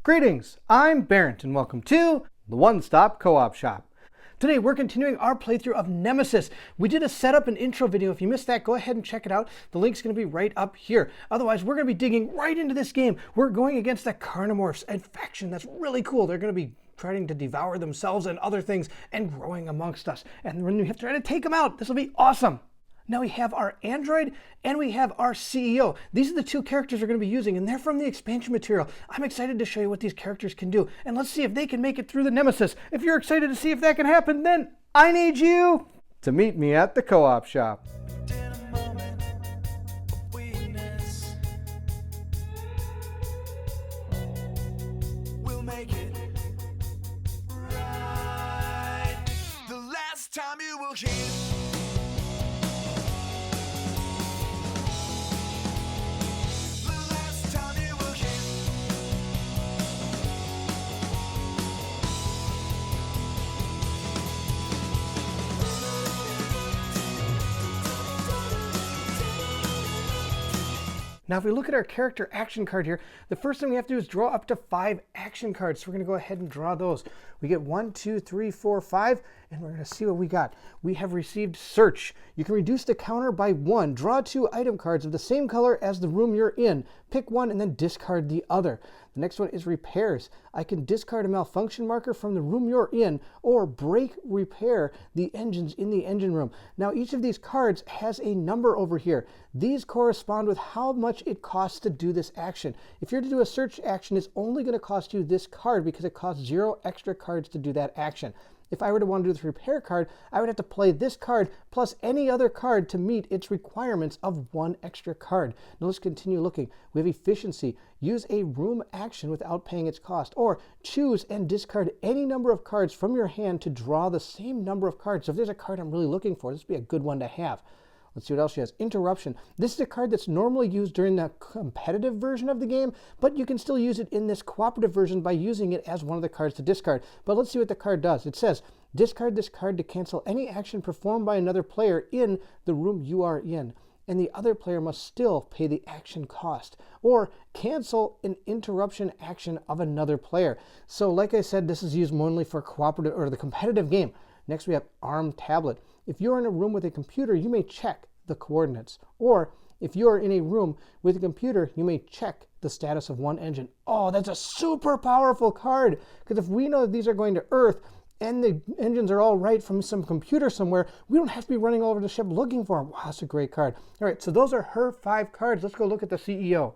Greetings, I'm Bairnt and welcome to the One-Stop Co-op Shop. Today we're continuing our playthrough of Nemesis. We did a setup and intro video. If you missed that, go ahead and check it out. The link's going to be right up here. Otherwise, we're going to be digging right into this game. We're going against the carnamorphs, a faction that's really cool. They're going to be trying to devour themselves and other things and growing amongst us. And when we have to try to take them out, this will be awesome. Now we have our android and we have our CEO. These are the two characters we're going to be using, and they're from the expansion material. I'm excited to show you what these characters can do, and let's see if they can make it through the Nemesis. If you're excited to see if that can happen, then I need you to meet me at the co-op shop. Time you will hear. Now, if we look at our character action card here, the first thing we have to do is draw up to 5 action cards. So we're going to go ahead and draw those. We get 1, 2, 3, 4, 5, and we're going to see what we got. We have received Search. You can reduce the counter by 1. Draw 2 item cards of the same color as the room you're in. Pick one and then discard the other. The next one is Repairs. I can discard a malfunction marker from the room you're in or repair the engines in the engine room. Now, each of these cards has a number over here. These correspond with how much it costs to do this action. If you're to do a search action, it's only going to cost you this card because it costs 0 extra cards to do that action. If I were to want to do this repair card, I would have to play this card plus any other card to meet its requirements of 1 extra card. Now let's continue looking. We have Efficiency. Use a room action without paying its cost, or choose and discard any number of cards from your hand to draw the same number of cards. So if there's a card I'm really looking for, this would be a good one to have. Let's see what else she has. Interruption. This is a card that's normally used during the competitive version of the game, but you can still use it in this cooperative version by using it as one of the cards to discard. But let's see what the card does. It says, discard this card to cancel any action performed by another player in the room you are in, and the other player must still pay the action cost, or cancel an interruption action of another player. So like I said, this is used mainly for cooperative or the competitive game. Next we have Arm Tablet. If you're in a room with a computer, you may check the coordinates. Or if you're in a room with a computer, you may check the status of one engine. Oh, that's a super powerful card, because if we know that these are going to Earth and the engines are all right from some computer somewhere, we don't have to be running all over the ship looking for them. Wow, that's a great card. All right, so those are her 5 cards. Let's go look at the CEO.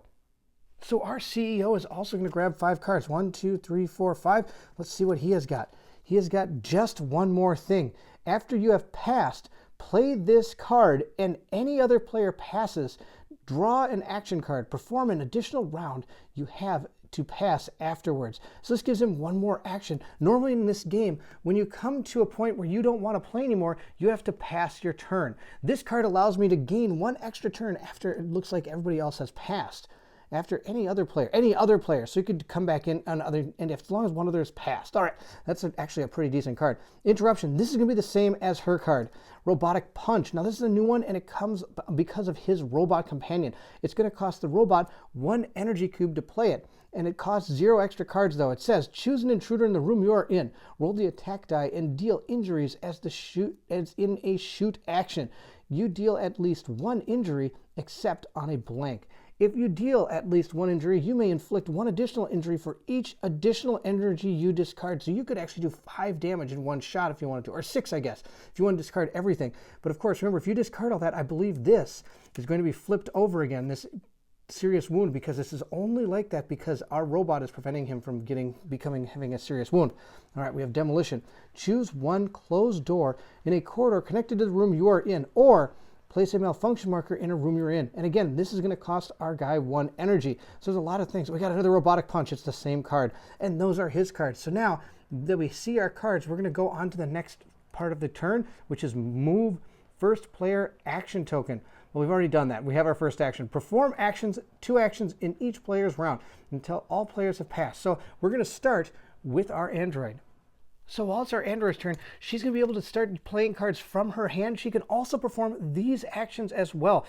So our CEO is also going to grab 5 cards. 1, 2, 3, 4, 5. Let's see what he has got. He has got just one more thing. After you have passed, play this card and any other player passes, draw an action card, perform an additional round you have to pass afterwards. So this gives him one more action. Normally in this game, when you come to a point where you don't want to play anymore, you have to pass your turn. This card allows me to gain 1 extra turn after it looks like everybody else has passed. After any other player. So you could come back in on other, and as long as one other is passed. All right, that's actually a pretty decent card. Interruption. This is going to be the same as her card. Robotic Punch. Now this is a new one, and it comes because of his robot companion. It's going to cost the robot 1 energy cube to play it, and it costs 0 extra cards though. It says choose an intruder in the room you are in. Roll the attack die and deal injuries as in a shoot action. You deal at least 1 injury except on a blank. If you deal at least 1 injury, you may inflict 1 additional injury for each additional energy you discard. So you could actually do 5 damage in 1 shot if you wanted to, or 6, I guess, if you want to discard everything. But of course, remember, if you discard all that, I believe this is going to be flipped over again, this serious wound, because this is only like that because our robot is preventing him from having a serious wound. All right, we have Demolition. Choose 1 closed door in a corridor connected to the room you are in, or place a malfunction marker in a room you're in. And again, this is going to cost our guy 1 energy. So there's a lot of things. We got another Robotic Punch. It's the same card. And those are his cards. So now that we see our cards, we're going to go on to the next part of the turn, which is move first player action token. Well, we've already done that. We have our first action. Perform actions, 2 actions in each player's round until all players have passed. So we're going to start with our android. So while it's our android's turn, she's going to be able to start playing cards from her hand. She can also perform these actions as well.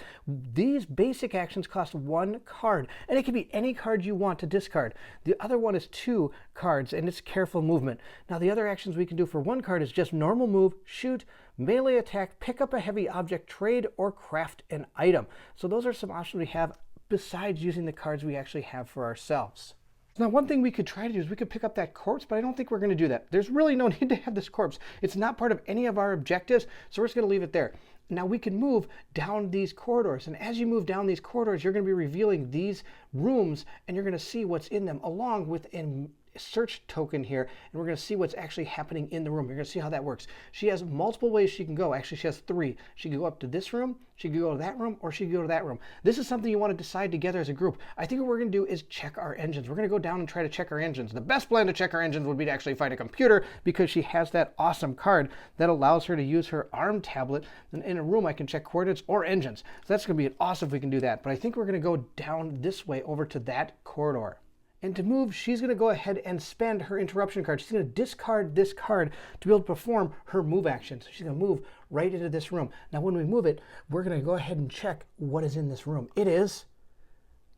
These basic actions cost 1 card, and it can be any card you want to discard. The other one is 2 cards, and it's careful movement. Now the other actions we can do for 1 card is just normal move, shoot, melee attack, pick up a heavy object, trade, or craft an item. So those are some options we have besides using the cards we actually have for ourselves. Now, one thing we could try to do is we could pick up that corpse, but I don't think we're going to do that. There's really no need to have this corpse. It's not part of any of our objectives, so we're just going to leave it there. Now, we can move down these corridors, and as you move down these corridors, you're going to be revealing these rooms, and you're going to see what's in them, along with a search token here, and we're going to see what's actually happening in the room. You're going to see how that works. She has multiple ways she can go. Actually, she has 3. She can go up to this room, she can go to that room, or she can go to that room. This is something you want to decide together as a group. I think what we're going to do is check our engines. We're going to go down and try to check our engines. The best plan to check our engines would be to actually find a computer, because she has that awesome card that allows her to use her ARM tablet. And in a room, I can check coordinates or engines. So that's going to be awesome if we can do that. But I think we're going to go down this way over to that corridor. And to move, she's going to go ahead and spend her interruption card. She's going to discard this card to be able to perform her move action. So she's going to move right into this room. Now, when we move it, we're going to go ahead and check what is in this room. It is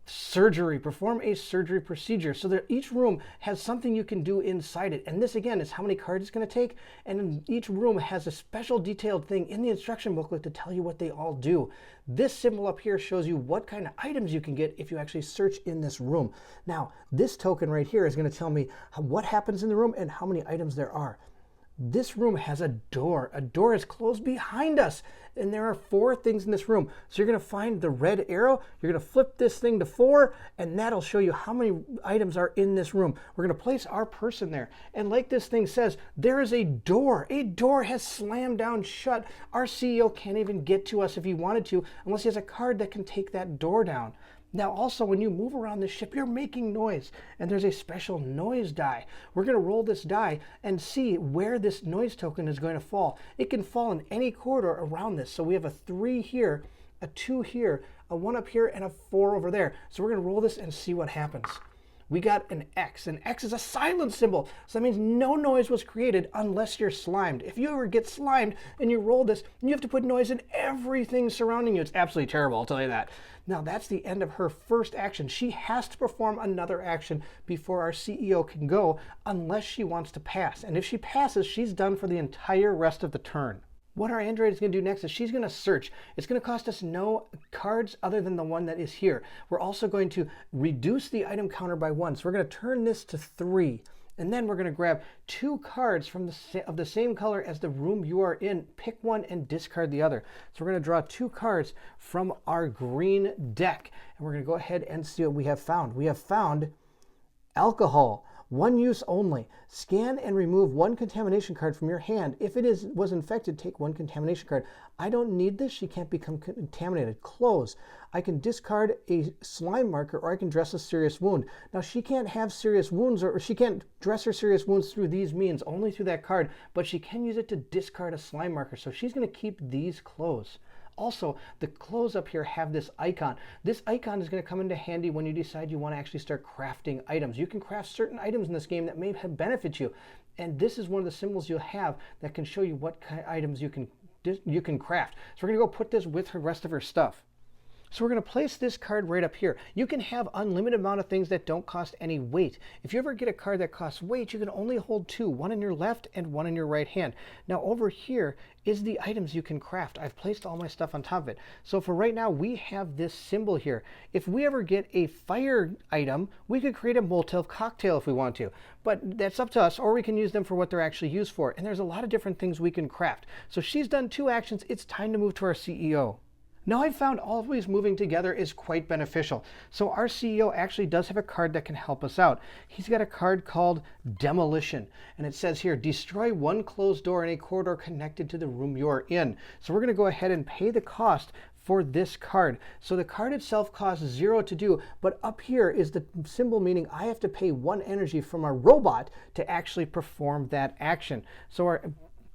surgery. Perform a surgery procedure. So that each room has something you can do inside it. And this, again, is how many cards it's going to take. And each room has a special detailed thing in the instruction booklet to tell you what they all do. This symbol up here shows you what kind of items you can get if you actually search in this room. Now, this token right here is going to tell me what happens in the room and how many items there are. This room has a door. A door is closed behind us, and there are 4 things in this room. So you're going to find the red arrow, you're going to flip this thing to 4, and that'll show you how many items are in this room. We're going to place our person there, and like this thing says, there is a door. A door has slammed down shut. Our CEO can't even get to us if he wanted to, unless he has a card that can take that door down. Now also, when you move around the ship, you're making noise, and there's a special noise die. We're going to roll this die and see where this noise token is going to fall. It can fall in any corridor around this. So we have a 3 here, a 2 here, a 1 up here, and a 4 over there. So we're going to roll this and see what happens. We got an X. An X is a silent symbol. So that means no noise was created unless you're slimed. If you ever get slimed and you roll this, you have to put noise in everything surrounding you. It's absolutely terrible, I'll tell you that. Now that's the end of her first action. She has to perform another action before our CEO can go, unless she wants to pass. And if she passes, she's done for the entire rest of the turn. What our android is going to do next is she's going to search. It's going to cost us no cards other than the one that is here. We're also going to reduce the item counter by 1. So we're going to turn this to 3. And then we're going to grab 2 cards from of the same color as the room you are in. Pick one and discard the other. So we're going to draw 2 cards from our green deck. And we're going to go ahead and see what we have found. We have found alcohol. 1 use only. Scan and remove 1 contamination card from your hand. If it was infected, take 1 contamination card. I don't need this. She can't become contaminated. Close. I can discard a slime marker, or I can dress a serious wound. Now, she can't have serious wounds, or she can't dress her serious wounds through these means, only through that card, but she can use it to discard a slime marker. So she's going to keep these closed. Also, the clothes up here have this icon. This icon is going to come into handy when you decide you want to actually start crafting items. You can craft certain items in this game that may benefit you. And this is one of the symbols you'll have that can show you what kind of items you can craft. So we're going to go put this with the rest of her stuff. So we're going to place this card right up here. You can have unlimited amount of things that don't cost any weight. If you ever get a card that costs weight, you can only hold 2, one in your left and one in your right hand. Now over here is the items you can craft. I've placed all my stuff on top of it. So for right now, we have this symbol here. If we ever get a fire item, we could create a Molotov cocktail if we want to. But that's up to us, or we can use them for what they're actually used for. And there's a lot of different things we can craft. So she's done 2 actions. It's time to move to our CEO. Now I've found always moving together is quite beneficial. So our CEO actually does have a card that can help us out. He's got a card called Demolition. And it says here, destroy 1 closed door in a corridor connected to the room you're in. So we're going to go ahead and pay the cost for this card. So the card itself costs 0 to do, but up here is the symbol meaning I have to pay 1 energy from our robot to actually perform that action. So our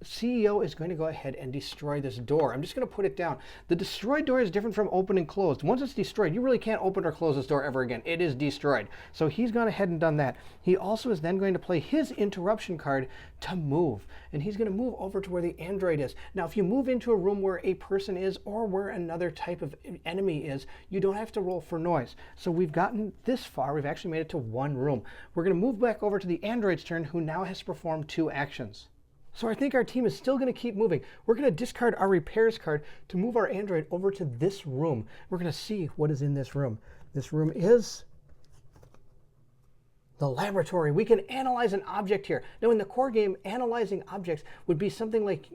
CEO is going to go ahead and destroy this door. I'm just going to put it down. The destroyed door is different from open and closed. Once it's destroyed, you really can't open or close this door ever again. It is destroyed. So he's gone ahead and done that. He also is then going to play his interruption card to move. And he's going to move over to where the android is. Now, if you move into a room where a person is or where another type of enemy is, you don't have to roll for noise. So we've gotten this far. We've actually made it to one room. We're going to move back over to the android's turn, who now has to perform 2 actions. So I think our team is still going to keep moving. We're going to discard our repairs card to move our android over to this room. We're going to see what is in this room. This room is the laboratory. We can analyze an object here. Now in the core game, analyzing objects would be something like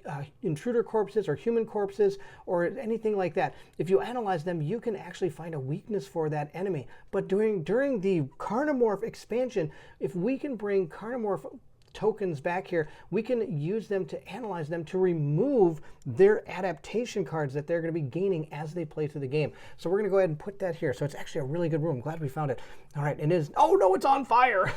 intruder corpses or human corpses or anything like that. If you analyze them, you can actually find a weakness for that enemy. But during the carnamorph expansion, if we can bring carnamorph tokens back here, we can use them to analyze them to remove their adaptation cards that they're going to be gaining as they play through the game. So we're going to go ahead and put that here. So it's actually a really good room. I'm glad we found it. All right, it is. Oh no, it's on fire.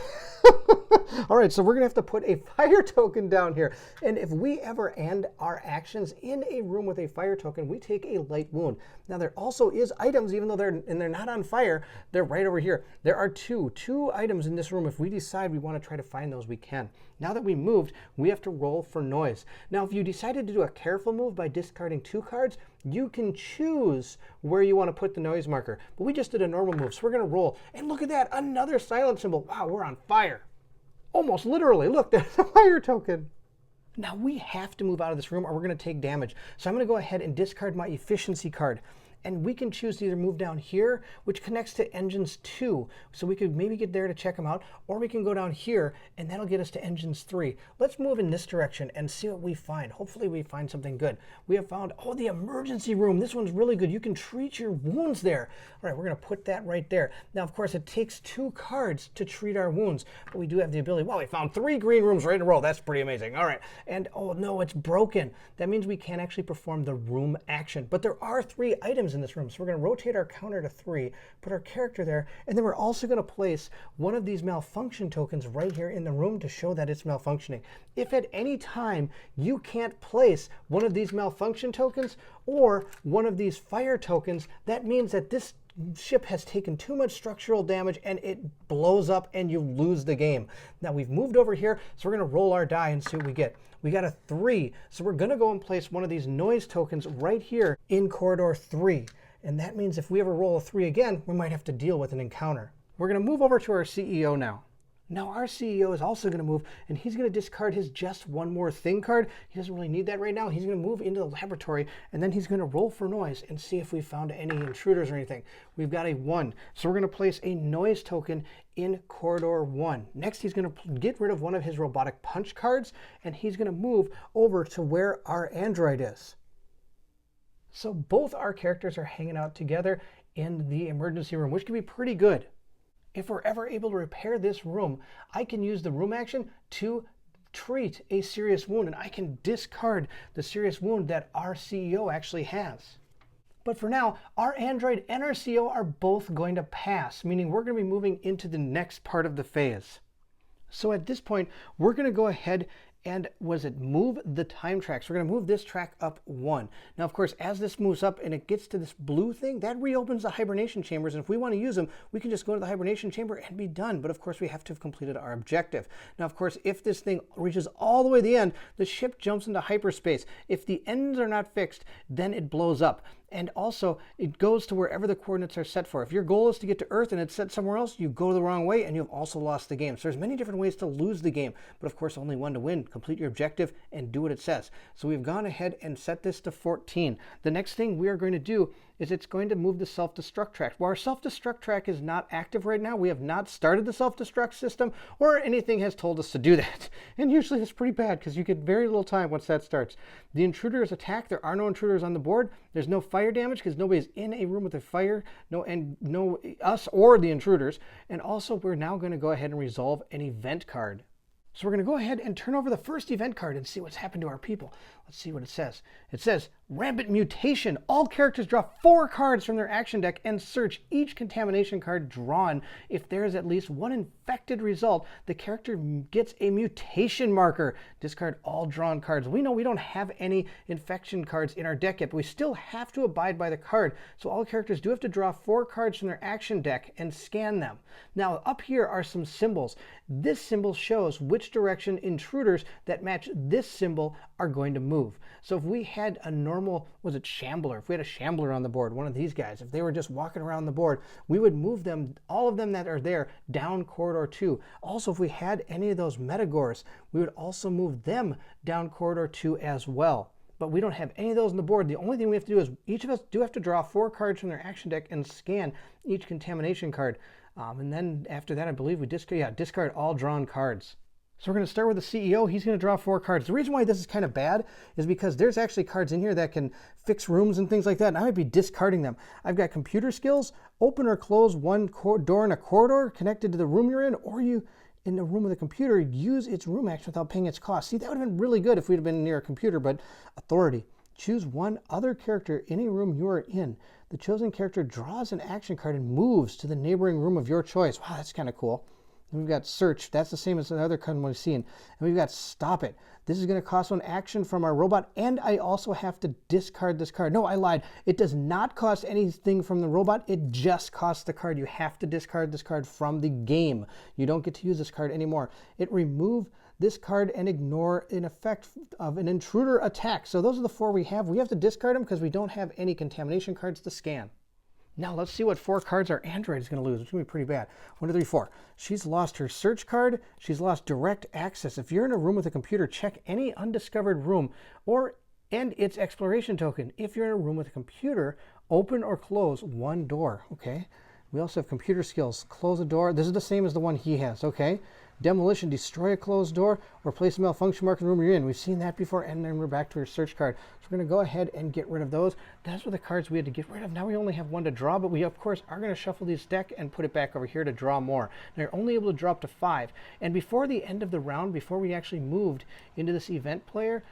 All right, so we're going to have to put a fire token down here. And if we ever end our actions in a room with a fire token, we take a light wound. Now there also is items, even though they're not on fire, they're right over here. There are two items in this room. If we decide we want to try to find those, we can. Now that we moved, we have to roll for noise. Now, if you decided to do a careful move by discarding 2 cards, you can choose where you want to put the noise marker. But we just did a normal move, so we're going to roll. And look at that, another silent symbol. Wow, we're on fire. Almost literally. Look, there's a fire token. Now, we have to move out of this room or we're going to take damage. So I'm going to go ahead and discard my efficiency card. And we can choose to either move down here, which connects to engines 2. So we could maybe get there to check them out, or we can go down here and that'll get us to engines 3. Let's move in this direction and see what we find. Hopefully we find something good. We have found, oh, the emergency room. This one's really good. You can treat your wounds there. All right, we're going to put that right there. Now, of course, it takes 2 cards to treat our wounds, but we do have the ability. Well, we found 3 green rooms right in a row. That's pretty amazing. All right. And oh no, it's broken. That means we can't actually perform the room action, but there are 3 items in this room. So we're going to rotate our counter to 3, put our character there, and then we're also going to place one of these malfunction tokens right here in the room to show that it's malfunctioning. If at any time you can't place one of these malfunction tokens or one of these fire tokens, that means that this ship has taken too much structural damage and it blows up and you lose the game. Now we've moved over here, so we're going to roll our die and see what we get. We got a 3, so we're going to go and place one of these noise tokens right here in corridor 3. And that means if we ever roll a 3 again, we might have to deal with an encounter. We're going to move over to our CEO now. Now our CEO is also going to move, and he's going to discard his just one more thing card. He doesn't really need that right now. He's going to move into the laboratory, and then he's going to roll for noise and see if we found any intruders or anything. We've got a 1, so we're going to place a noise token in corridor 1. Next, he's going to get rid of one of his robotic punch cards, and he's going to move over to where our android is. So both our characters are hanging out together in the emergency room, which can be pretty good. If we're ever able to repair this room, I can use the room action to treat a serious wound, and I can discard the serious wound that our CEO actually has. But for now, our android and our CEO are both going to pass, meaning we're going to be moving into the next part of the phase. So at this point, we're going to go ahead and move the time tracks. We're going to move this track up 1. Now, of course, as this moves up and it gets to this blue thing, that reopens the hibernation chambers. And if we want to use them, we can just go to the hibernation chamber and be done. But of course, we have to have completed our objective. Now, of course, if this thing reaches all the way to the end, the ship jumps into hyperspace. If the ends are not fixed, then it blows up. And also, it goes to wherever the coordinates are set for. If your goal is to get to Earth and it's set somewhere else, you go the wrong way and you've also lost the game. So there's many different ways to lose the game, but of course only one to win. Complete your objective and do what it says. So we've gone ahead and set this to 14. The next thing we are going to do is it's going to move the self-destruct track. While our self-destruct track is not active right now, we have not started the self-destruct system or anything has told us to do that. And usually it's pretty bad because you get very little time once that starts. The intruder is attacked. There are no intruders on the board. There's no fire damage because nobody's in a room with a fire, no us or the intruders. And also we're now going to go ahead and resolve an event card. So we're going to go ahead and turn over the first event card and see what's happened to our people. Let's see what it says. It says, Rampant Mutation. All characters draw 4 cards from their action deck and search each contamination card drawn. If there is at least one infected result, the character gets a mutation marker. Discard all drawn cards. We know we don't have any infection cards in our deck yet, but we still have to abide by the card. So all characters do have to draw 4 cards from their action deck and scan them. Now up here are some symbols. This symbol shows which direction intruders that match this symbol are going to move. So if we had a normal, was it shambler? If we had a shambler on the board, one of these guys, if they were just walking around the board, we would move them, all of them that are there, down corridor 2. Also, if we had any of those metagors, we would also move them down corridor 2 as well. But we don't have any of those on the board. The only thing we have to do is each of us do have to draw 4 cards from their action deck and scan each contamination card. And then after that, I believe we discard all drawn cards. So we're going to start with the CEO. He's going to draw 4 cards. The reason why this is kind of bad is because there's actually cards in here that can fix rooms and things like that, and I might be discarding them. I've got computer skills, open or close one door in a corridor connected to the room you're in, or you, in the room with a computer, use its room action without paying its cost. See, that would have been really good if we'd have been near a computer, but authority. Choose one other character in a room you are in. The chosen character draws an action card and moves to the neighboring room of your choice. Wow, that's kind of cool. And we've got search. That's the same as the other card we've seen. And we've got stop it. This is going to cost 1 action from our robot, and I also have to discard this card. No, I lied. It does not cost anything from the robot. It just costs the card. You have to discard this card from the game. You don't get to use this card anymore. It remove this card and ignore an effect of an intruder attack. So those are the 4 we have. We have to discard them because we don't have any contamination cards to scan. Now let's see what 4 cards our android is going to lose. It's going to be pretty bad. 1, 2, 3, 4. She's lost her search card. She's lost direct access. If you're in a room with a computer, check any undiscovered room and its exploration token. If you're in a room with a computer, open or close 1 door. Okay. We also have computer skills. Close a door. This is the same as the one he has. Okay. Demolition, destroy a closed door, or place a malfunction mark in the room you're in. We've seen that before, and then we're back to our search card. So we're going to go ahead and get rid of those. Those were the cards we had to get rid of. Now we only have 1 to draw, but we, of course, are going to shuffle this deck and put it back over here to draw more. Now you're only able to draw up to 5. And before the end of the round, before we actually moved into this event player,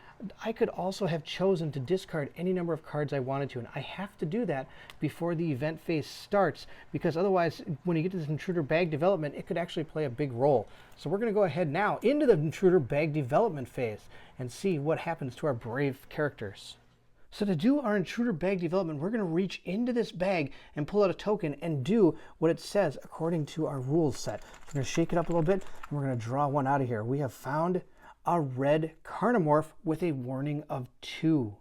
I could also have chosen to discard any number of cards I wanted to. And I have to do that before the event phase starts, because otherwise, when you get to this intruder bag development, it could actually play a big role. So we're going to go ahead now into the intruder bag development phase and see what happens to our brave characters. So to do our intruder bag development, we're going to reach into this bag and pull out a token and do what it says according to our rules set. We're going to shake it up a little bit, and we're going to draw one out of here. We have found a red carnamorph with a warning of 2.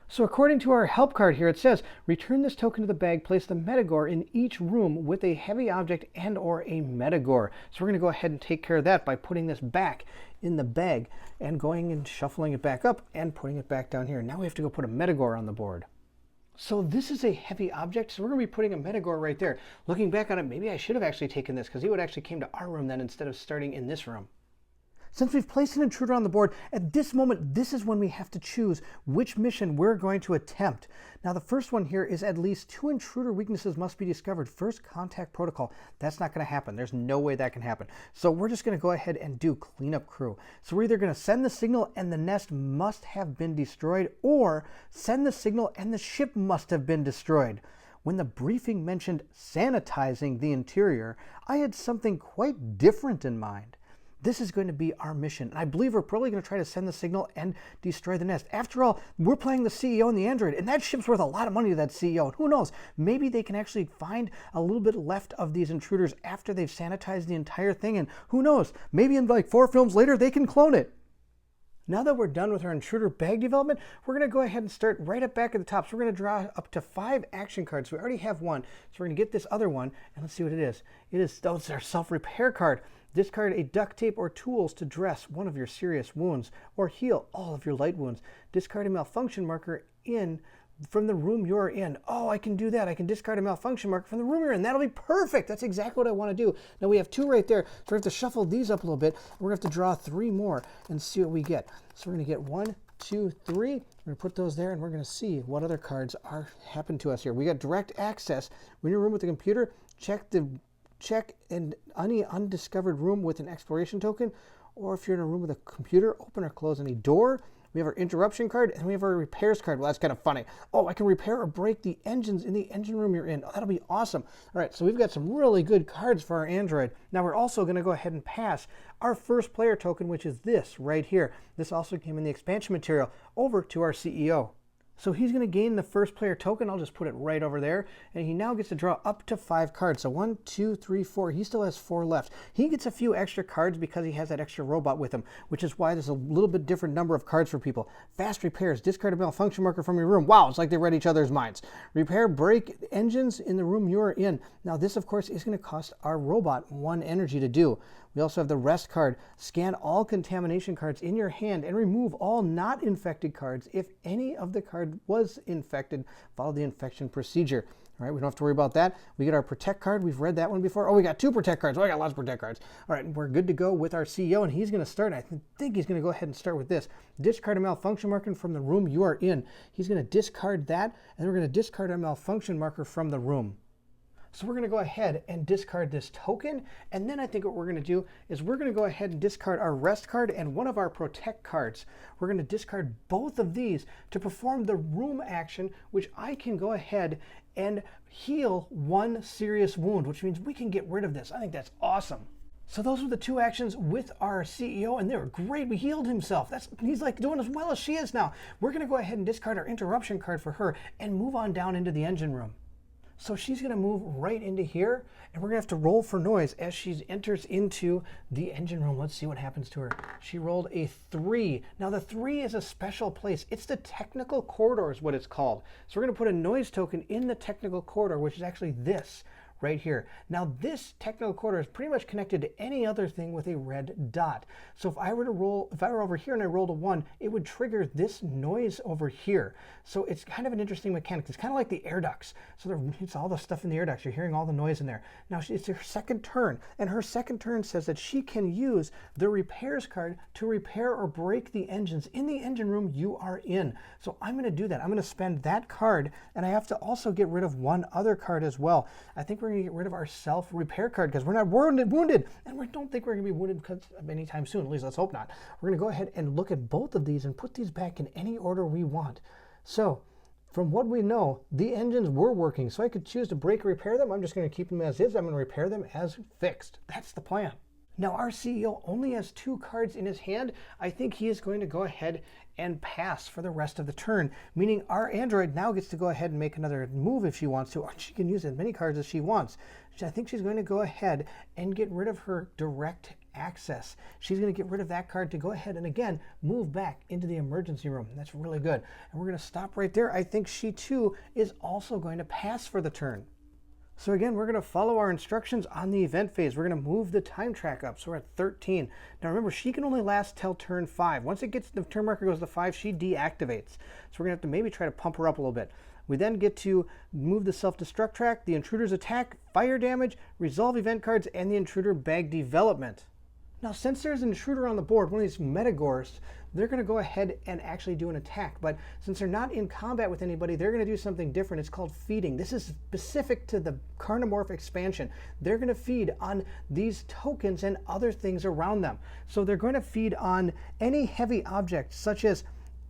So according to our help card here, it says, return this token to the bag, place the metagor in each room with a heavy object and or a metagor. So we're going to go ahead and take care of that by putting this back in the bag and going and shuffling it back up and putting it back down here. Now we have to go put a metagor on the board. So this is a heavy object, so we're going to be putting a metagor right there. Looking back on it, maybe I should have actually taken this because he would actually came to our room then instead of starting in this room. Since we've placed an intruder on the board, at this moment, this is when we have to choose which mission we're going to attempt. Now, the first one here is at least 2 intruder weaknesses must be discovered. First contact protocol. That's not going to happen. There's no way that can happen. So we're just going to go ahead and do cleanup crew. So we're either going to send the signal and the nest must have been destroyed, or send the signal and the ship must have been destroyed. When the briefing mentioned sanitizing the interior, I had something quite different in mind. This is going to be our mission. And I believe we're probably going to try to send the signal and destroy the nest. After all, we're playing the CEO and the android, and that ship's worth a lot of money to that CEO. And who knows, maybe they can actually find a little bit left of these intruders after they've sanitized the entire thing. And who knows, maybe in like 4 films later, they can clone it. Now that we're done with our intruder bag development, we're going to go ahead and start right up back at the top. So we're going to draw up to 5 action cards. We already have 1. So we're going to get this other one, and let's see what it is. It's our self-repair card. Discard a duct tape or tools to dress one of your serious wounds or heal all of your light wounds. Discard a malfunction marker from the room you're in. Oh, I can do that. I can discard a malfunction marker from the room you're in. That'll be perfect. That's exactly what I want to do. Now we have 2 right there, so we have to shuffle these up a little bit. We're going to have to draw 3 more and see what we get. So we're going to get 1, 2, 3. We're going to put those there, and we're going to see what other cards happen to us here. We got direct access. When you're in a room with the computer, check the check any undiscovered room with an exploration token, or if you're in a room with a computer, open or close any door. We have our interruption card, and we have our repairs card. Well, that's kind of funny. Oh, I can repair or break the engines in the engine room you're in. Oh, that'll be awesome. All right, so we've got some really good cards for our android. Now, we're also going to go ahead and pass our first player token, which is this right here. This also came in the expansion material, over to our CEO. So he's going to gain the first player token. I'll just put it right over there. And he now gets to draw up to 5 cards. So 1, 2, 3, 4. He still has 4 left. He gets a few extra cards because he has that extra robot with him, which is why there's a little bit different number of cards for people. Fast repairs. Discard a malfunction marker from your room. Wow, it's like they read each other's minds. Repair, break engines in the room you're in. Now this, of course, is going to cost our robot 1 energy to do. We also have the rest card. Scan all contamination cards in your hand and remove all not infected cards. If any of the card was infected, follow the infection procedure. All right, we don't have to worry about that. We get our protect card. We've read that one before. Oh, we got 2 protect cards. Oh, I got lots of protect cards. All right, we're good to go with our CEO, and he's going to start. I think he's going to go ahead and start with this. Discard a malfunction marker from the room you are in. He's going to discard that, and we're going to discard a malfunction marker from the room. So we're going to go ahead and discard this token, and then I think what we're going to do is we're going to go ahead and discard our rest card and one of our protect cards. We're going to discard both of these to perform the room action, which I can go ahead and heal 1 serious wound, which means we can get rid of this. I think that's awesome. So those were the 2 actions with our CEO, and they were great. We healed himself. He's like doing as well as she is now. We're going to go ahead and discard our interruption card for her and move on down into the engine room. So she's going to move right into here, and we're going to have to roll for noise as she enters into the engine room. Let's see what happens to her. She rolled a 3. Now the 3 is a special place. It's the technical corridor is what it's called. So we're going to put a noise token in the technical corridor, which is actually this right here. Now this technical corridor is pretty much connected to any other thing with a red dot. So if I were over here and I rolled a 1, it would trigger this noise over here. So it's kind of an interesting mechanic. It's kind of like the air ducts. So it's all the stuff in the air ducts. You're hearing all the noise in there. Now it's her second turn, and her second turn says that she can use the repairs card to repair or break the engines in the engine room you are in. So I'm going to do that. I'm going to spend that card, and I have to also get rid of 1 other card as well. I think we're going to get rid of our self-repair card because we're not wounded, and we don't think we're going to be wounded anytime soon. At least let's hope not. We're going to go ahead and look at both of these and put these back in any order we want. So from what we know, the engines were working, so I could choose to break or repair them. I'm just going to keep them as is. I'm going to repair them as fixed. That's the plan. Now our CEO only has 2 cards in his hand. I think he is going to go ahead and pass for the rest of the turn, meaning our android now gets to go ahead and make another move if she wants to, or she can use as many cards as she wants. I think she's going to go ahead and get rid of her direct access. She's going to get rid of that card to go ahead and again move back into the emergency room. That's really good. And we're going to stop right there. I think she too is also going to pass for the turn. So again, we're going to follow our instructions on the event phase. We're going to move the time track up. So we're at 13. Now remember, she can only last till turn 5. Once the turn marker goes to 5, she deactivates. So we're going to have to maybe try to pump her up a little bit. We then get to move the self-destruct track, the intruder's attack, fire damage, resolve event cards, and the intruder bag development. Now, since there's an intruder on the board, one of these metagorsts, they're going to go ahead and actually do an attack. But since they're not in combat with anybody, they're going to do something different. It's called feeding. This is specific to the carnamorph expansion. They're going to feed on these tokens and other things around them. So they're going to feed on any heavy object, such as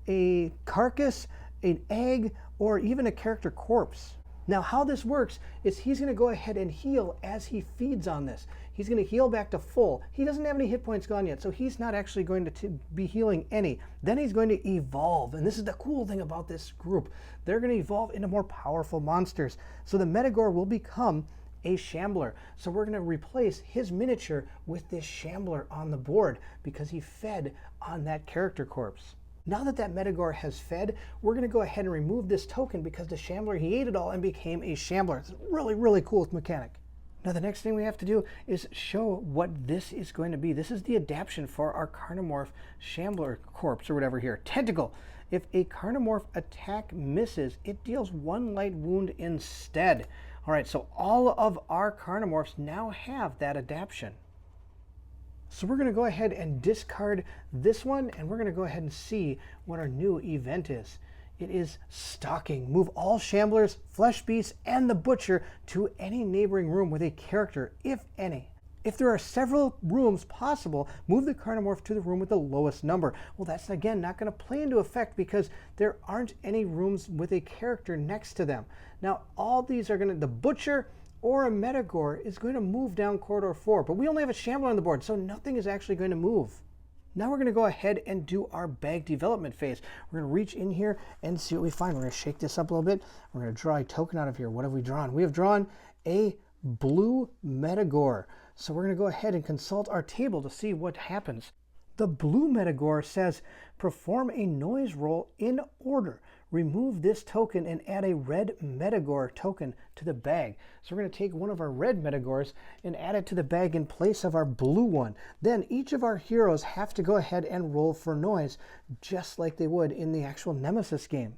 a carcass, an egg, or even a character corpse. Now how this works is he's going to go ahead and heal as he feeds on this. He's going to heal back to full. He doesn't have any hit points gone yet, so he's not actually going to be healing any. Then he's going to evolve, and this is the cool thing about this group. They're going to evolve into more powerful monsters. So the Metagore will become a Shambler. So we're going to replace his miniature with this Shambler on the board because he fed on that character corpse. Now that Metagore has fed, we're going to go ahead and remove this token because the Shambler, he ate it all and became a Shambler. It's a really, really cool mechanic. Now the next thing we have to do is show what this is going to be. This is the adaptation for our carnamorph Shambler corpse or whatever here. Tentacle. If a carnamorph attack misses, it deals 1 light wound instead. All right, so all of our carnamorphs now have that adaptation. So we're going to go ahead and discard this one, and we're going to go ahead and see what our new event is. It is stalking. Move all shamblers, flesh beasts, and the butcher to any neighboring room with a character, if any. If there are several rooms possible, move the carnamorph to the room with the lowest number. Well, that's again not going to play into effect because there aren't any rooms with a character next to them. Now, all these are going to, the butcher or a Metagore is going to move down corridor 4, but we only have a shambler on the board, so nothing is actually going to move. Now we're going to go ahead and do our bag development phase. We're going to reach in here and see what we find. We're going to shake this up a little bit. We're going to draw a token out of here. What have we drawn? We have drawn a blue Metagore. So we're going to go ahead and consult our table to see what happens. The blue Metagore says, perform a noise roll in order. Remove this token and add a red Metagore token to the bag. So we're going to take one of our red Metagores and add it to the bag in place of our blue one. Then each of our heroes have to go ahead and roll for noise, just like they would in the actual Nemesis game.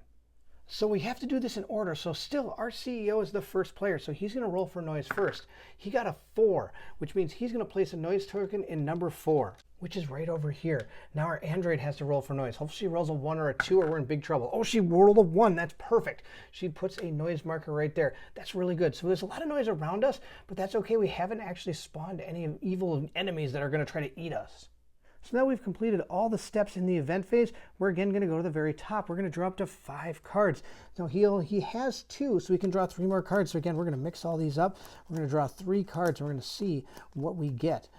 So we have to do this in order. So still, our CEO is the first player, so he's going to roll for noise first. He got a 4, which means he's going to place a noise token in number 4, which is right over here. Now our android has to roll for noise. Hopefully she rolls a 1 or a 2 or we're in big trouble. Oh, she rolled a 1. That's perfect. She puts a noise marker right there. That's really good. So there's a lot of noise around us, but that's okay. We haven't actually spawned any evil enemies that are going to try to eat us. So now we've completed all the steps in the event phase. We're again going to go to the very top. We're going to draw up to 5 cards. Now he has 2, so we can draw 3 more cards. So again, we're going to mix all these up. We're going to draw 3 cards. We're going to see what we get.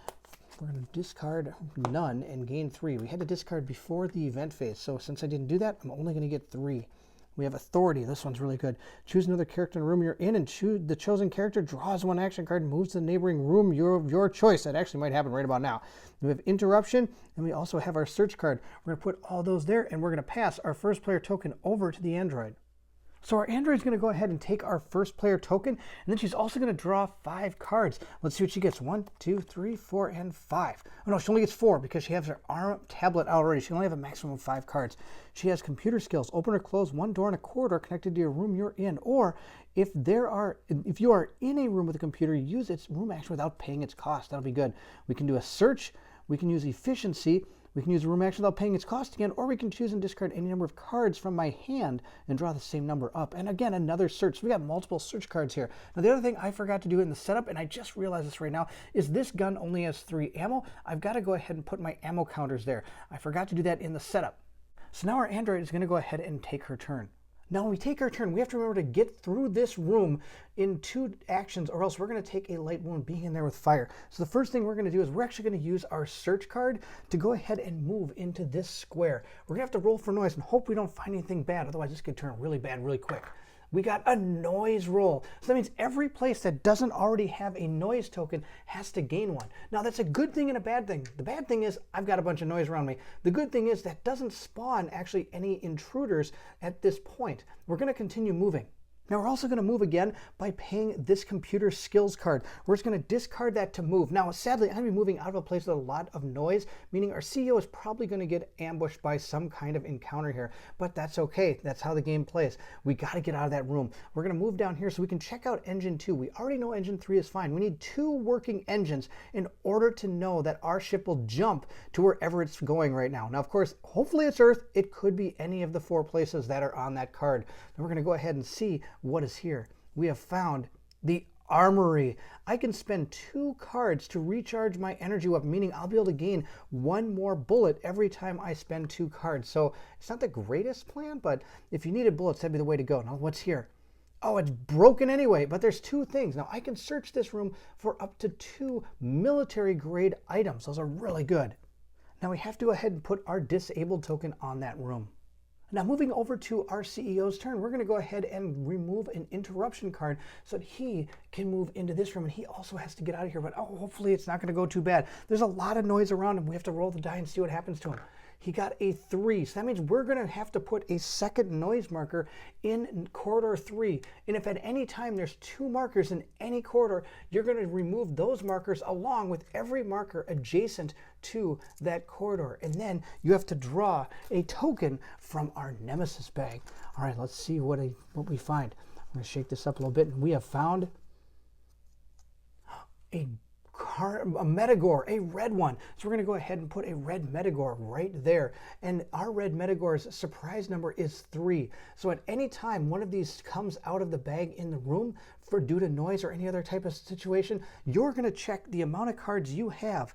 We're going to discard none and gain 3. We had to discard before the event phase. So since I didn't do that, I'm only going to get 3. We have authority. This one's really good. Choose another character in the room you're in, and choose the chosen character draws 1 action card and moves to the neighboring room your choice. That actually might happen right about now. We have interruption, and we also have our search card. We're going to put all those there, and we're going to pass our first player token over to the android. So our android's going to go ahead and take our first player token, and then she's also going to draw 5 cards. Let's see what she gets. 1, 2, 3, 4, and 5. Oh no, she only gets 4 because she has her arm tablet already. She can only have a maximum of 5 cards. She has computer skills. Open or close 1 door in a corridor connected to your room you're in. Or if you are in a room with a computer, use its room action without paying its cost. That'll be good. We can do a search. We can use efficiency. We can use a room action without paying its cost again, or we can choose and discard any number of cards from my hand and draw the same number up. And again, another search. So we got multiple search cards here. Now, the other thing I forgot to do in the setup, and I just realized this right now, is this gun only has 3 ammo. I've got to go ahead and put my ammo counters there. I forgot to do that in the setup. So now our android is going to go ahead and take her turn. Now, when we take our turn, we have to remember to get through this room in 2 actions, or else we're going to take a light wound being in there with fire. So the first thing we're going to do is we're actually going to use our search card to go ahead and move into this square. We're going to have to roll for noise and hope we don't find anything bad. Otherwise, this could turn really bad really quick. We got a noise roll. So that means every place that doesn't already have a noise token has to gain 1. Now, that's a good thing and a bad thing. The bad thing is I've got a bunch of noise around me. The good thing is that doesn't spawn actually any intruders at this point. We're going to continue moving. Now we're also going to move again by paying this computer skills card. We're just going to discard that to move. Now, sadly, I'm going to be moving out of a place with a lot of noise, meaning our CEO is probably going to get ambushed by some kind of encounter here, but that's okay. That's how the game plays. We got to get out of that room. We're going to move down here so we can check out engine 2. We already know engine 3 is fine. We need 2 working engines in order to know that our ship will jump to wherever it's going right now. Now, of course, hopefully it's Earth. It could be any of the 4 places that are on that card. Then we're going to go ahead and see what is here. We have found the armory. I can spend 2 cards to recharge my energy weapon, meaning I'll be able to gain 1 more bullet every time I spend 2 cards. So it's not the greatest plan, but if you needed bullets, that'd be the way to go. Now, what's here? Oh, it's broken anyway, but there's 2 things. Now, I can search this room for up to 2 military grade items. Those are really good. Now, we have to go ahead and put our disabled token on that room. Now, moving over to our CEO's turn, we're going to go ahead and remove an interruption card so that he can move into this room, and he also has to get out of here, but hopefully it's not going to go too bad. There's a lot of noise around him. We have to roll the die and see what happens to him. He got a 3, so that means we're going to have to put a second noise marker in corridor 3. And if at any time there's 2 markers in any corridor, you're going to remove those markers along with every marker adjacent to that corridor. And then you have to draw a token from our Nemesis bag. All right, let's see what we find. I'm going to shake this up a little bit, and we have found a Metagore, a red one. So we're going to go ahead and put a red Metagore right there. And our red Metagore's surprise number is 3. So at any time one of these comes out of the bag in the room for due to noise or any other type of situation, you're going to check the amount of cards you have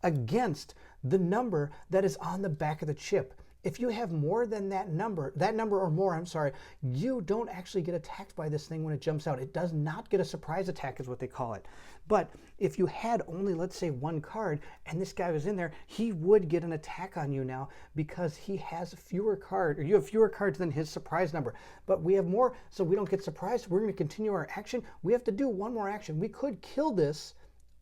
against the number that is on the back of the chip. If you have more than that number or more, I'm sorry, you don't actually get attacked by this thing when it jumps out. It does not get a surprise attack is what they call it. But if you had only, let's say, 1 card and this guy was in there, he would get an attack on you now because he has fewer cards, or you have fewer cards than his surprise number. But we have more, so we don't get surprised. We're going to continue our action. We have to do one more action. We could kill this,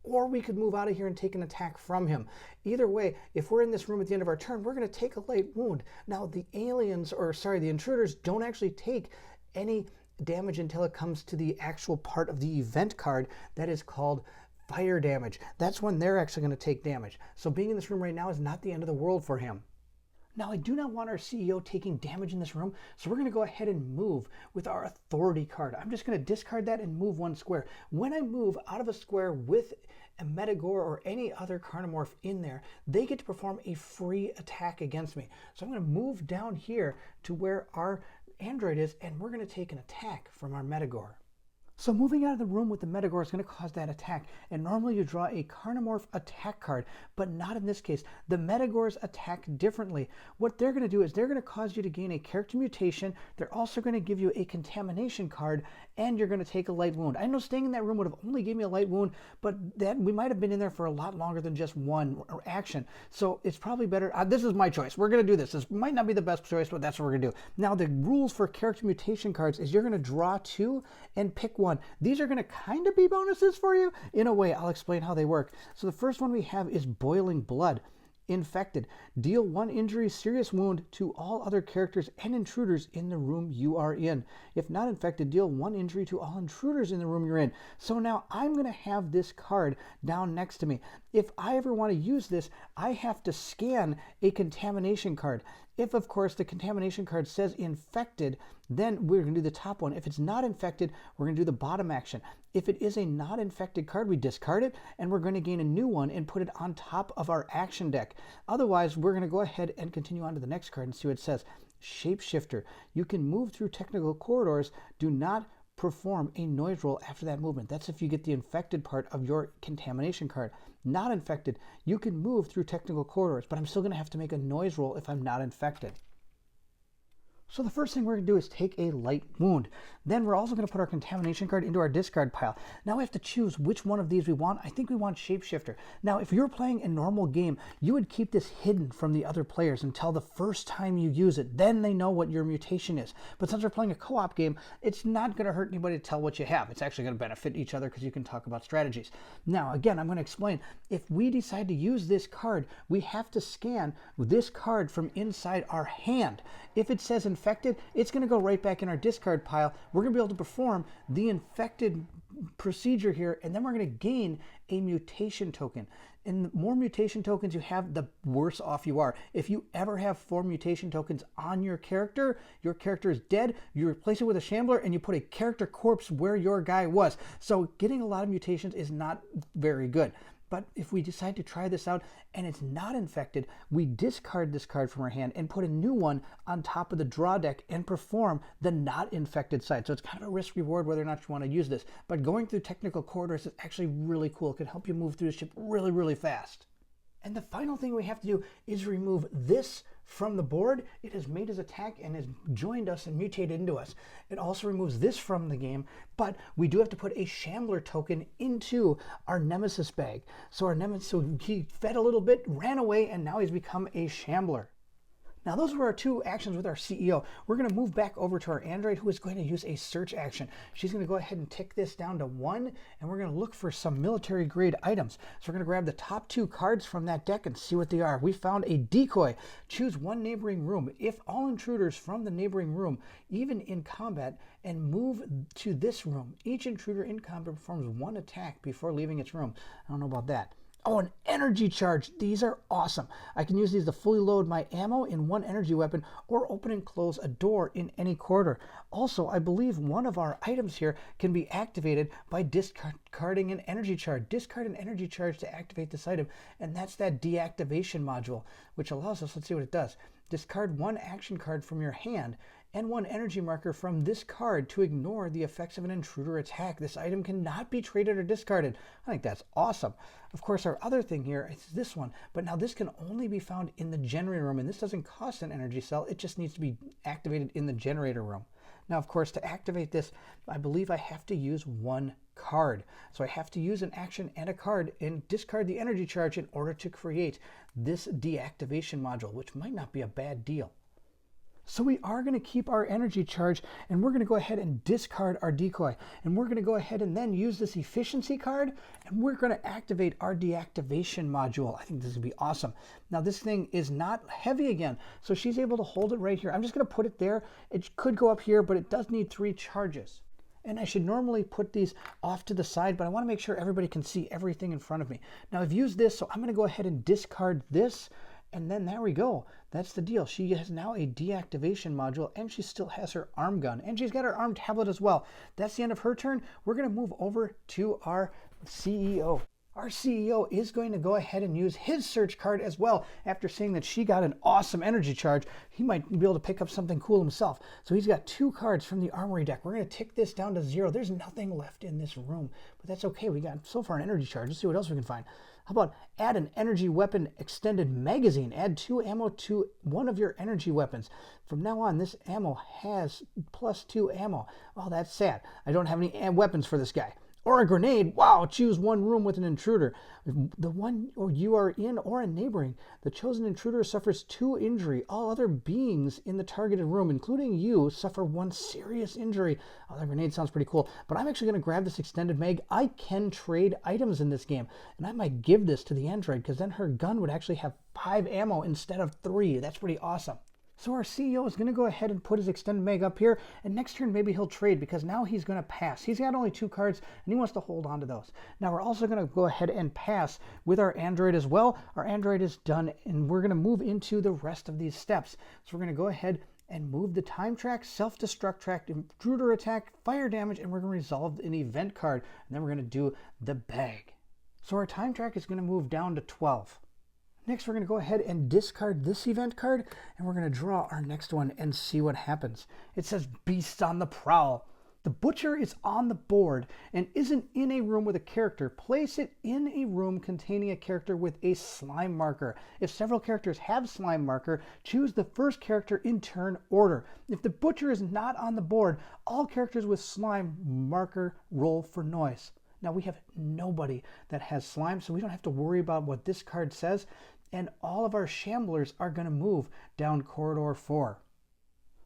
or we could move out of here and take an attack from him. Either way, if we're in this room at the end of our turn, we're going to take a light wound. Now, the intruders don't actually take any damage until it comes to the actual part of the event card that is called fire damage. That's when they're actually going to take damage. So being in this room right now is not the end of the world for him. Now, I do not want our CEO taking damage in this room, so we're going to go ahead and move with our authority card. I'm just going to discard that and move 1 square. When I move out of a square with a Metagore or any other carnamorph in there, they get to perform a free attack against me. So I'm going to move down here to where our android is, and we're going to take an attack from our Metagore. So moving out of the room with the Metagore is going to cause that attack. And normally you draw a carnamorph attack card, but not in this case. The Metagores attack differently. What they're going to do is they're going to cause you to gain a character mutation. They're also going to give you a contamination card, and you're going to take a light wound. I know staying in that room would have only gave me a light wound, but that we might have been in there for a lot longer than just 1 action. So it's probably better. This is my choice. We're going to do this. This might not be the best choice, but that's what we're going to do. Now, the rules for character mutation cards is you're going to draw 2 and pick 1. These are going to kind of be bonuses for you. In a way, I'll explain how they work. So the first one we have is Boiling Blood. Infected. Deal 1 injury, serious wound to all other characters and intruders in the room you are in. If not infected, deal 1 injury to all intruders in the room you're in. So now I'm going to have this card down next to me. If I ever want to use this, I have to scan a contamination card. If, of course, the contamination card says infected, then we're going to do the top one. If it's not infected, we're going to do the bottom action. If it is a not infected card, we discard it, and we're going to gain a new one and put it on top of our action deck. Otherwise, we're going to go ahead and continue on to the next card and see what it says. Shapeshifter. You can move through technical corridors. Do not perform a noise roll after that movement. That's if you get the infected part of your contamination card. Not infected, you can move through technical corridors, but I'm still going to have to make a noise roll if I'm not infected. So the first thing we're going to do is take a light wound. Then we're also going to put our contamination card into our discard pile. Now we have to choose which one of these we want. I think we want Shapeshifter. Now if you're playing a normal game, you would keep this hidden from the other players until the first time you use it. Then they know what your mutation is. But since we're playing a co-op game, it's not going to hurt anybody to tell what you have. It's actually going to benefit each other because you can talk about strategies. Now again, I'm going to explain. If we decide to use this card, we have to scan this card from inside our hand. If it says infected, it's going to go right back in our discard pile. We're going to be able to perform the infected procedure here, and then we're going to gain a mutation token. And the more mutation tokens you have, the worse off you are. If you ever have 4 mutation tokens on your character is dead, you replace it with a shambler, and you put a character corpse where your guy was. So getting a lot of mutations is not very good. But if we decide to try this out and it's not infected, we discard this card from our hand and put a new one on top of the draw deck and perform the not infected side. So it's kind of a risk reward whether or not you want to use this. But going through technical corridors is actually really cool. It can help you move through the ship really, really fast. And the final thing we have to do is remove this from the board. It has made his attack and has joined us and mutated into us. It also removes this from the game, but we do have to put a Shambler token into our Nemesis bag. So so he fed a little bit, ran away, and now he's become a Shambler. Now those were our 2 actions with our CEO. We're going to move back over to our android, who is going to use a search action. She's going to go ahead and tick this down to 1, and we're going to look for some military grade items. So we're going to grab the top 2 cards from that deck and see what they are. We found a decoy. Choose 1 neighboring room. If all intruders from the neighboring room, even in combat, and move to this room, each intruder in combat performs 1 attack before leaving its room. I don't know about that. Oh, an energy charge. These are awesome. I can use these to fully load my ammo in one energy weapon or open and close a door in any corridor. Also, I believe one of our items here can be activated by discarding an energy charge. Discard an energy charge to activate this item, and that's that deactivation module, which allows us, let's see what it does. Discard one action card from your hand and one energy marker from this card to ignore the effects of an intruder attack. This item cannot be traded or discarded. I think that's awesome. Of course, our other thing here is this one, but now this can only be found in the generator room, and this doesn't cost an energy cell. It just needs to be activated in the generator room. Now, of course, to activate this, I believe I have to use one card. So I have to use an action and a card and discard the energy charge in order to create this deactivation module, which might not be a bad deal. So we are going to keep our energy charge, and we're going to go ahead and discard our decoy. And we're going to go ahead and then use this efficiency card, and we're going to activate our deactivation module. I think this is going to be awesome. Now this thing is not heavy again, so she's able to hold it right here. I'm just going to put it there. It could go up here, but it does need 3 charges. And I should normally put these off to the side, but I want to make sure everybody can see everything in front of me. Now I've used this, so I'm going to go ahead and discard this. And then there we go. That's the deal. She has now a deactivation module, and she still has her arm gun, and she's got her arm tablet as well. That's the end of her turn. We're going to move over to our CEO. Our CEO is going to go ahead and use his search card as well. After saying that she got an awesome energy charge, he might be able to pick up something cool himself. So he's got 2 cards from the armory deck. We're going to tick this down to 0. There's nothing left in this room, but that's okay. We got so far an energy charge. Let's see what else we can find. How about add an energy weapon extended magazine? Add 2 ammo to one of your energy weapons. From now on, this ammo has +2 ammo. Oh, that's sad. I don't have any weapons for this guy. Or a grenade. Wow, choose one room with an intruder. The one you are in or a neighboring. The chosen intruder suffers 2 injury. All other beings in the targeted room, including you, suffer 1 serious injury. Oh, that grenade sounds pretty cool. But I'm actually going to grab this extended mag. I can trade items in this game. And I might give this to the android, because then her gun would actually have 5 ammo instead of 3. That's pretty awesome. So our CEO is going to go ahead and put his extended mag up here, and next turn maybe he'll trade, because now he's going to pass. He's got only 2 cards, and he wants to hold on to those. Now we're also going to go ahead and pass with our android as well. Our android is done, and we're going to move into the rest of these steps. So we're going to go ahead and move the time track, self-destruct track, intruder attack, fire damage, and we're going to resolve an event card, and then we're going to do the bag. So our time track is going to move down to 12. Next, we're going to go ahead and discard this event card, and we're going to draw our next one and see what happens. It says Beasts on the Prowl. The Butcher is on the board and isn't in a room with a character. Place it in a room containing a character with a slime marker. If several characters have slime marker, choose the first character in turn order. If the Butcher is not on the board, all characters with slime marker roll for noise. Now we have nobody that has slime, so we don't have to worry about what this card says. And all of our shamblers are going to move down corridor 4.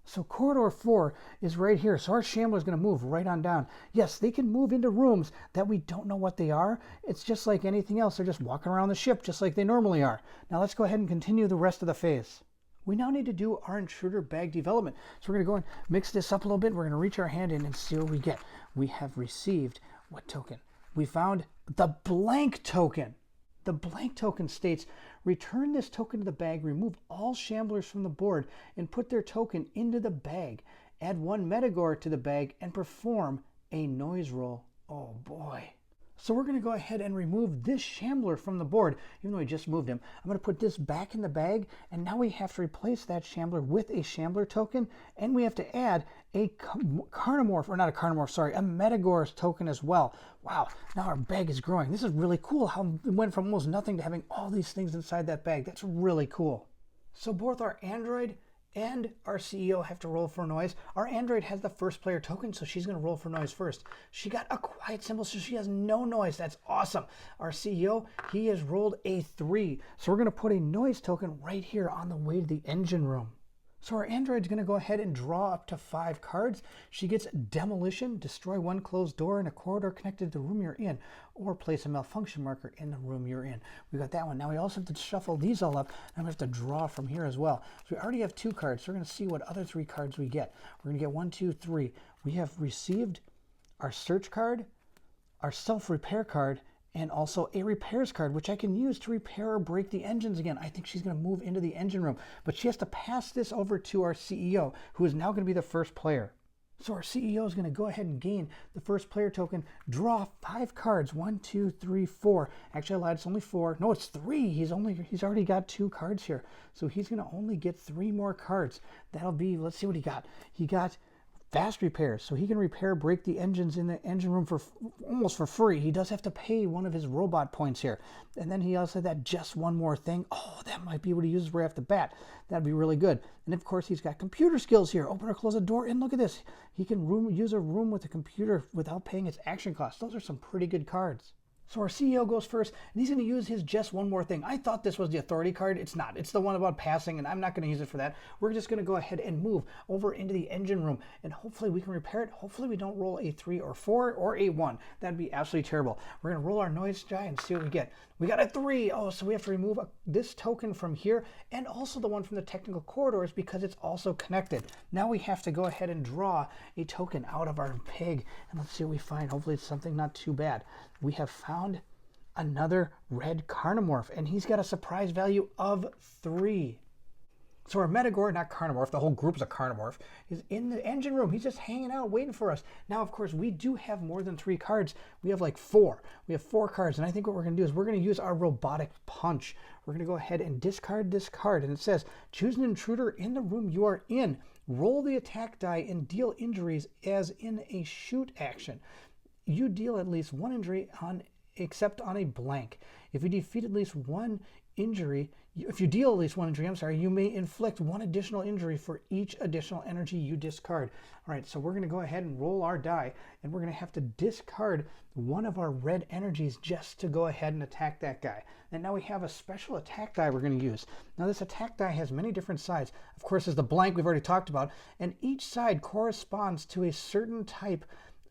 So corridor 4 is right here. So our shambler is going to move right on down. Yes, they can move into rooms that we don't know what they are. It's just like anything else. They're just walking around the ship just like they normally are. Now let's go ahead and continue the rest of the phase. We now need to do our intruder bag development. So we're going to go and mix this up a little bit. We're going to reach our hand in and see what we get. We have received what token? We found the blank token. The blank token states, return this token to the bag, remove all shamblers from the board, and put their token into the bag. Add 1 Metagore to the bag and perform a noise roll. Oh boy. So we're going to go ahead and remove this shambler from the board, even though we just moved him. I'm going to put this back in the bag, and now we have to replace that shambler with a shambler token, and we have to add a carnamorph, or not a carnamorph, sorry, a Metagore token as well. Wow, now our bag is growing. This is really cool how it went from almost nothing to having all these things inside that bag. That's really cool. So both our android and our CEO have to roll for noise. Our android has the first player token, so she's going to roll for noise first. She got a quiet symbol, so she has no noise. That's awesome. Our CEO, he has rolled a 3. So we're going to put a noise token right here on the way to the engine room. So our android's going to go ahead and draw up to 5 cards. She gets Demolition, destroy 1 closed door in a corridor connected to the room you're in, or place a malfunction marker in the room you're in. We got that one. Now we also have to shuffle these all up, and we have to draw from here as well. So we already have 2 cards, so we're going to see what other 3 cards we get. We're going to get 1, 2, 3. We have received our search card, our self-repair card, and also a repairs card, which I can use to repair or break the engines again. I think she's going to move into the engine room, but she has to pass this over to our CEO, who is now going to be the first player. So our CEO is going to go ahead and gain the first player token, draw 5 cards. 1, 2, 3, 4. Actually, I lied, it's only 4. No, it's 3. He's already got 2 cards here. So he's going to only get 3 more cards. That'll be, let's see what he got. He got fast repairs, so he can repair, break the engines in the engine room for almost for free. He does have to pay one of his robot points here. And then he also had that just one more thing. Oh, that might be what he uses right off the bat. That'd be really good. And of course, he's got computer skills here. Open or close a door, and look at this. He can use a room with a computer without paying its action cost. Those are some pretty good cards. So our CEO goes first, and he's going to use his just one more thing. I thought this was the authority card. It's not. It's the one about passing, and I'm not going to use it for that. We're just going to go ahead and move over into the engine room, and hopefully we can repair it. Hopefully we don't roll a 3 or 4 or a 1. That'd be absolutely terrible. We're going to roll our noise die and see what we get. We got a 3. Oh, so we have to remove this token from here and also the one from the technical corridors because it's also connected. Now we have to go ahead and draw a token out of our pig, and let's see what we find. Hopefully it's something not too bad. We have found another red carnamorph, and he's got a surprise value of 3. So our Metagore, not carnamorph, the whole group's a carnamorph, is in the engine room. He's just hanging out, waiting for us. Now, of course, we do have more than 3 cards. We have like 4. We have 4 cards, and I think what we're going to do is we're going to use our robotic punch. We're going to go ahead and discard this card, and it says, choose an intruder in the room you are in. Roll the attack die and deal injuries as in a shoot action. You deal at least 1 injury except on a blank. If you defeat at least 1 injury, if you deal at least 1 injury, you may inflict 1 additional injury for each additional energy you discard. All right, so we're going to go ahead and roll our die, and we're going to have to discard one of our red energies just to go ahead and attack that guy. And now we have a special attack die we're going to use. Now this attack die has many different sides. Of course, there's the blank we've already talked about, and each side corresponds to a certain type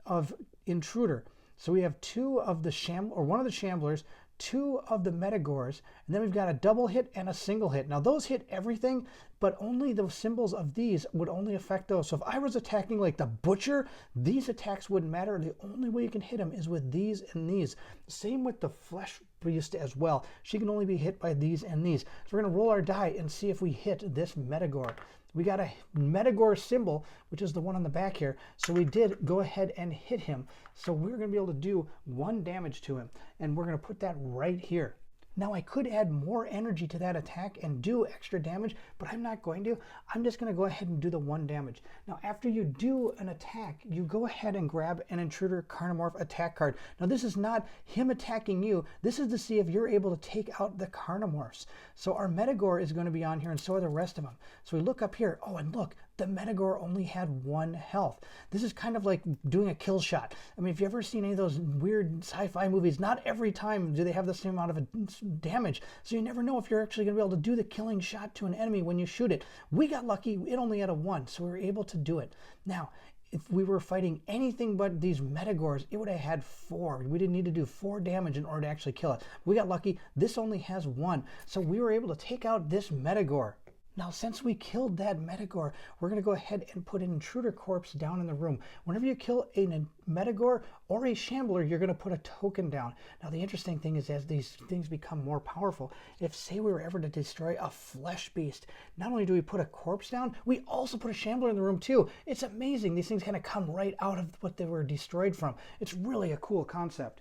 of intruder. So we have 2 of the one of the shamblers, 2 of the Metagores, and then we've got a double hit and a single hit. Now those hit everything, but only the symbols of these would only affect those. So if I was attacking like the Butcher, these attacks wouldn't matter. The only way you can hit him is with these and these. Same with the Flesh Beast as well. She can only be hit by these and these. So we're going to roll our die and see if we hit this Metagore. We got a Metagore symbol, which is the one on the back here. So we did go ahead and hit him. So we're going to be able to do 1 damage to him. And we're going to put that right here. Now I could add more energy to that attack and do extra damage, but I'm not going to. I'm just going to go ahead and do the 1 damage. Now after you do an attack, you go ahead and grab an Intruder Carnamorph attack card. Now this is not him attacking you. This is to see if you're able to take out the Carnamorphs. So our Metagore is going to be on here, and so are the rest of them. So we look up here. Oh, and look, the Metagore only had 1 health. This is kind of like doing a kill shot. I mean, if you've ever seen any of those weird sci-fi movies, not every time do they have the same amount of damage. So you never know if you're actually going to be able to do the killing shot to an enemy when you shoot it. We got lucky. It only had a 1, so we were able to do it. Now, if we were fighting anything but these Metagores, it would have had 4. We didn't need to do 4 damage in order to actually kill it. We got lucky. This only has 1. So we were able to take out this Metagore. Now, since we killed that Metagore, we're going to go ahead and put an Intruder corpse down in the room. Whenever you kill a Metagore or a Shambler, you're going to put a token down. Now, the interesting thing is as these things become more powerful, if, say, we were ever to destroy a Flesh Beast, not only do we put a corpse down, we also put a Shambler in the room, too. It's amazing. These things kind of come right out of what they were destroyed from. It's really a cool concept.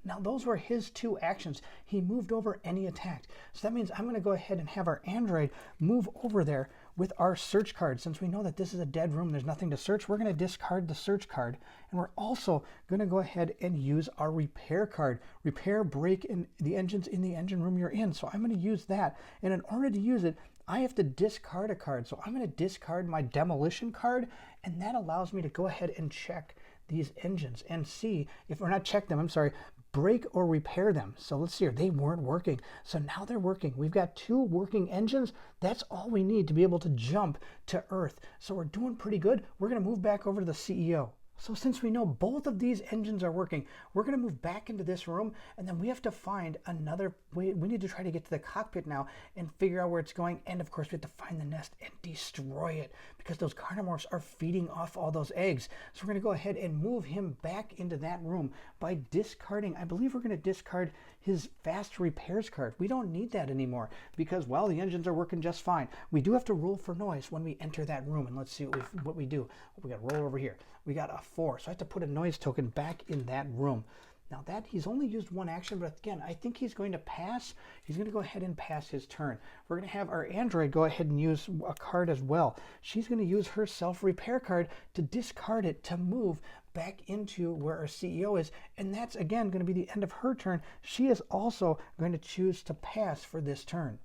Now those were his 2 actions. He moved over and he attacked. So that means I'm going to go ahead and have our android move over there with our search card. Since we know that this is a dead room, there's nothing to search, we're going to discard the search card. And we're also going to go ahead and use our repair card. Repair, break in the engines in the engine room you're in. So I'm going to use that. And in order to use it, I have to discard a card. So I'm going to discard my demolition card, and that allows me to go ahead and check these engines and see if, or not check them, I'm sorry, break or repair them. So let's see here, they weren't working. So now they're working. We've got 2 working engines. That's all we need to be able to jump to Earth. So we're doing pretty good. We're going to move back over to the CEO. So since we know both of these engines are working, we're going to move back into this room, and then we have to find another way. We need to try to get to the cockpit now and figure out where it's going. And of course, we have to find the nest and destroy it because those carnamorphs are feeding off all those eggs. So we're going to go ahead and move him back into that room by discarding, I believe we're going to discard his fast repairs card. We don't need that anymore because, well, the engines are working just fine. We do have to roll for noise when we enter that room, and let's see what we do. We got to roll over here. We got a 4, so I have to put a noise token back in that room. Now that he's only used one action, but again, I think he's going to pass. He's going to go ahead and pass his turn. We're going to have our android go ahead and use a card as well. She's going to use her self-repair card to discard it to move back into where our CEO is, and that's again going to be the end of her turn. She is also going to choose to pass for this turn.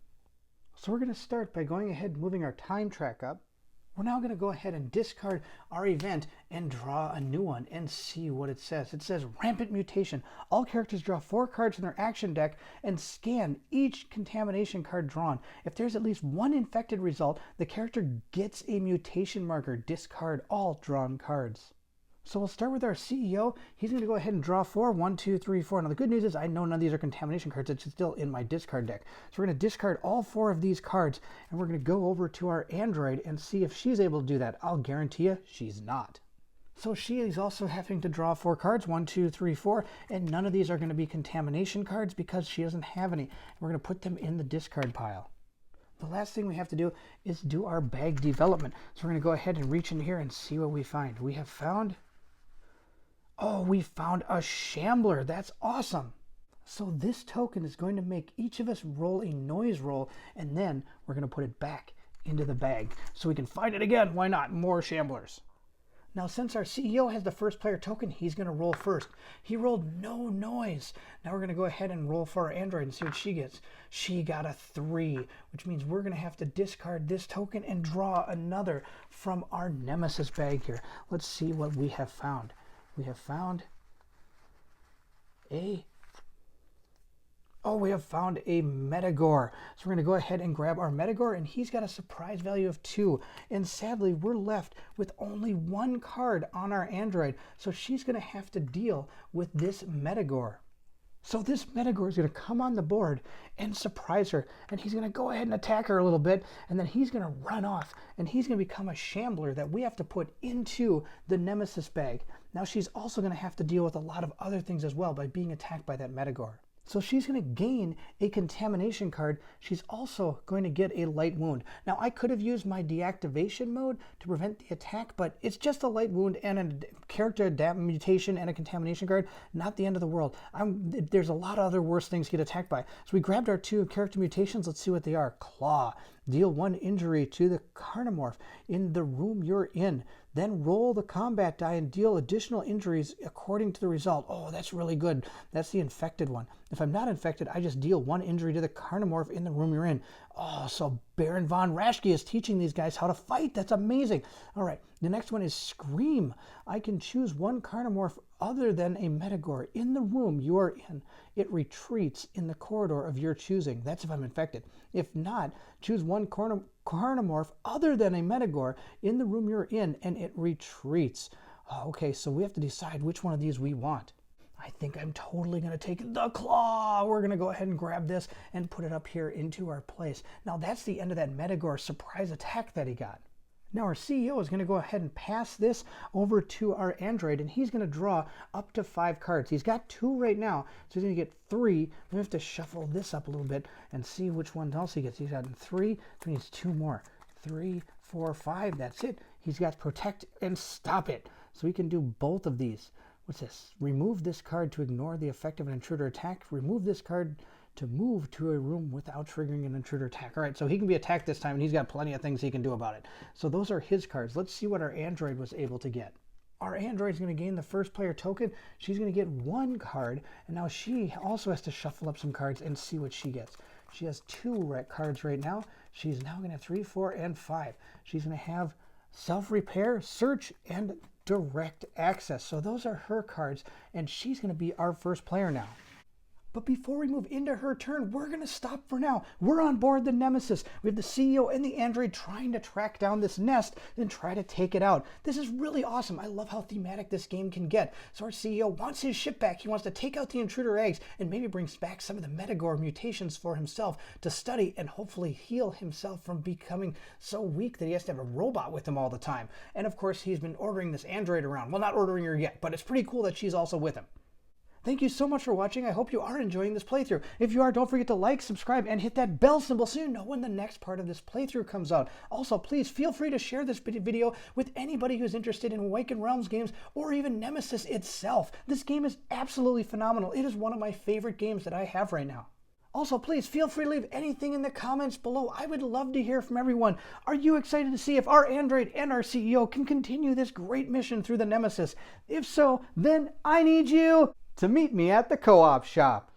So we're going to start by going ahead and moving our time track up. We're now going to go ahead and discard our event and draw a new one and see what it says. It says Rampant Mutation. All characters draw 4 cards from their action deck and scan each contamination card drawn. If there's at least one infected result, the character gets a mutation marker. Discard all drawn cards. So we'll start with our CEO. He's going to go ahead and draw 4. 1, 2, 3, 4. Now the good news is I know none of these are contamination cards. It's still in my discard deck. So we're going to discard all 4 of these cards, and we're going to go over to our android and see if she's able to do that. I'll guarantee you she's not. So she is also having to draw 4 cards. 1, 2, 3, 4. And none of these are going to be contamination cards because she doesn't have any. We're going to put them in the discard pile. The last thing we have to do is do our bag development. So we're going to go ahead and reach in here and see what we find. We have found... Oh, we found a shambler. That's awesome. So this token is going to make each of us roll a noise roll, and then we're going to put it back into the bag so we can find it again. Why not? More shamblers. Now, since our CEO has the first player token, he's going to roll first. He rolled no noise. Now we're going to go ahead and roll for our android and see what she gets. She got a 3, which means we're going to have to discard this token and draw another from our Nemesis bag here. Let's see what we have found. We have found a Metagore. So we're going to go ahead and grab our Metagore, and he's got a surprise value of 2. And sadly, we're left with only 1 card on our android. So she's going to have to deal with this Metagore. So this Metagore is going to come on the board and surprise her, and he's going to go ahead and attack her a little bit, and then he's going to run off, and he's going to become a shambler that we have to put into the Nemesis bag. Now she's also going to have to deal with a lot of other things as well by being attacked by that Metagore. So she's going to gain a contamination card. She's also going to get a light wound. Now I could have used my deactivation mode to prevent the attack, but it's just a light wound and a character mutation and a contamination card. Not the end of the world. There's a lot of other worse things to get attacked by. So we grabbed our 2 character mutations. Let's see what they are. Claw. Deal 1 injury to the carnamorph in the room you're in. Then roll the combat die and deal additional injuries according to the result. Oh, that's really good. That's the infected one. If I'm not infected, I just deal 1 injury to the carnamorph in the room you're in. Oh, so Baron von Raschke is teaching these guys how to fight. That's amazing. All right, the next one is Scream. I can choose 1 carnamorph other than a Metagore in the room you are in. It retreats in the corridor of your choosing. That's if I'm infected. If not, choose 1 carnamorph other than a Metagore in the room you're in, and it retreats. Okay, so we have to decide which one of these we want. I think I'm totally going to take the claw. We're going to go ahead and grab this and put it up here into our place. Now that's the end of that Metagore surprise attack that he got. Now our CEO is going to go ahead and pass this over to our android, and he's going to draw up to 5 cards. He's got 2 right now, so he's going to get 3. We have to shuffle this up a little bit and see which one else he gets. He's got 3, so he needs 2 more. 3, 4, 5, that's it. He's got Protect and Stop It, so he can do both of these. What's this? Remove this card to ignore the effect of an intruder attack. Remove this card to move to a room without triggering an intruder attack. All right, so he can be attacked this time, and he's got plenty of things he can do about it. So those are his cards. Let's see what our android was able to get. Our android is going to gain the first player token. She's going to get 1 card, and now she also has to shuffle up some cards and see what she gets. She has 2 cards right now. She's now going to have 3, 4, and 5. She's going to have Self-Repair, Search, and Direct Access. So those are her cards, and she's going to be our first player now. But before we move into her turn, we're going to stop for now. We're on board the Nemesis. We have the CEO and the android trying to track down this nest and try to take it out. This is really awesome. I love how thematic this game can get. So our CEO wants his ship back. He wants to take out the intruder eggs and maybe brings back some of the Metagore mutations for himself to study and hopefully heal himself from becoming so weak that he has to have a robot with him all the time. And of course, he's been ordering this android around. Well, not ordering her yet, but it's pretty cool that she's also with him. Thank you so much for watching. I hope you are enjoying this playthrough. If you are, don't forget to like, subscribe, and hit that bell symbol so you know when the next part of this playthrough comes out. Also, please feel free to share this video with anybody who's interested in Awakened Realms games or even Nemesis itself. This game is absolutely phenomenal. It is one of my favorite games that I have right now. Also, please feel free to leave anything in the comments below. I would love to hear from everyone. Are you excited to see if our android and our CEO can continue this great mission through the Nemesis? If so, then I need you to meet me at the co-op shop.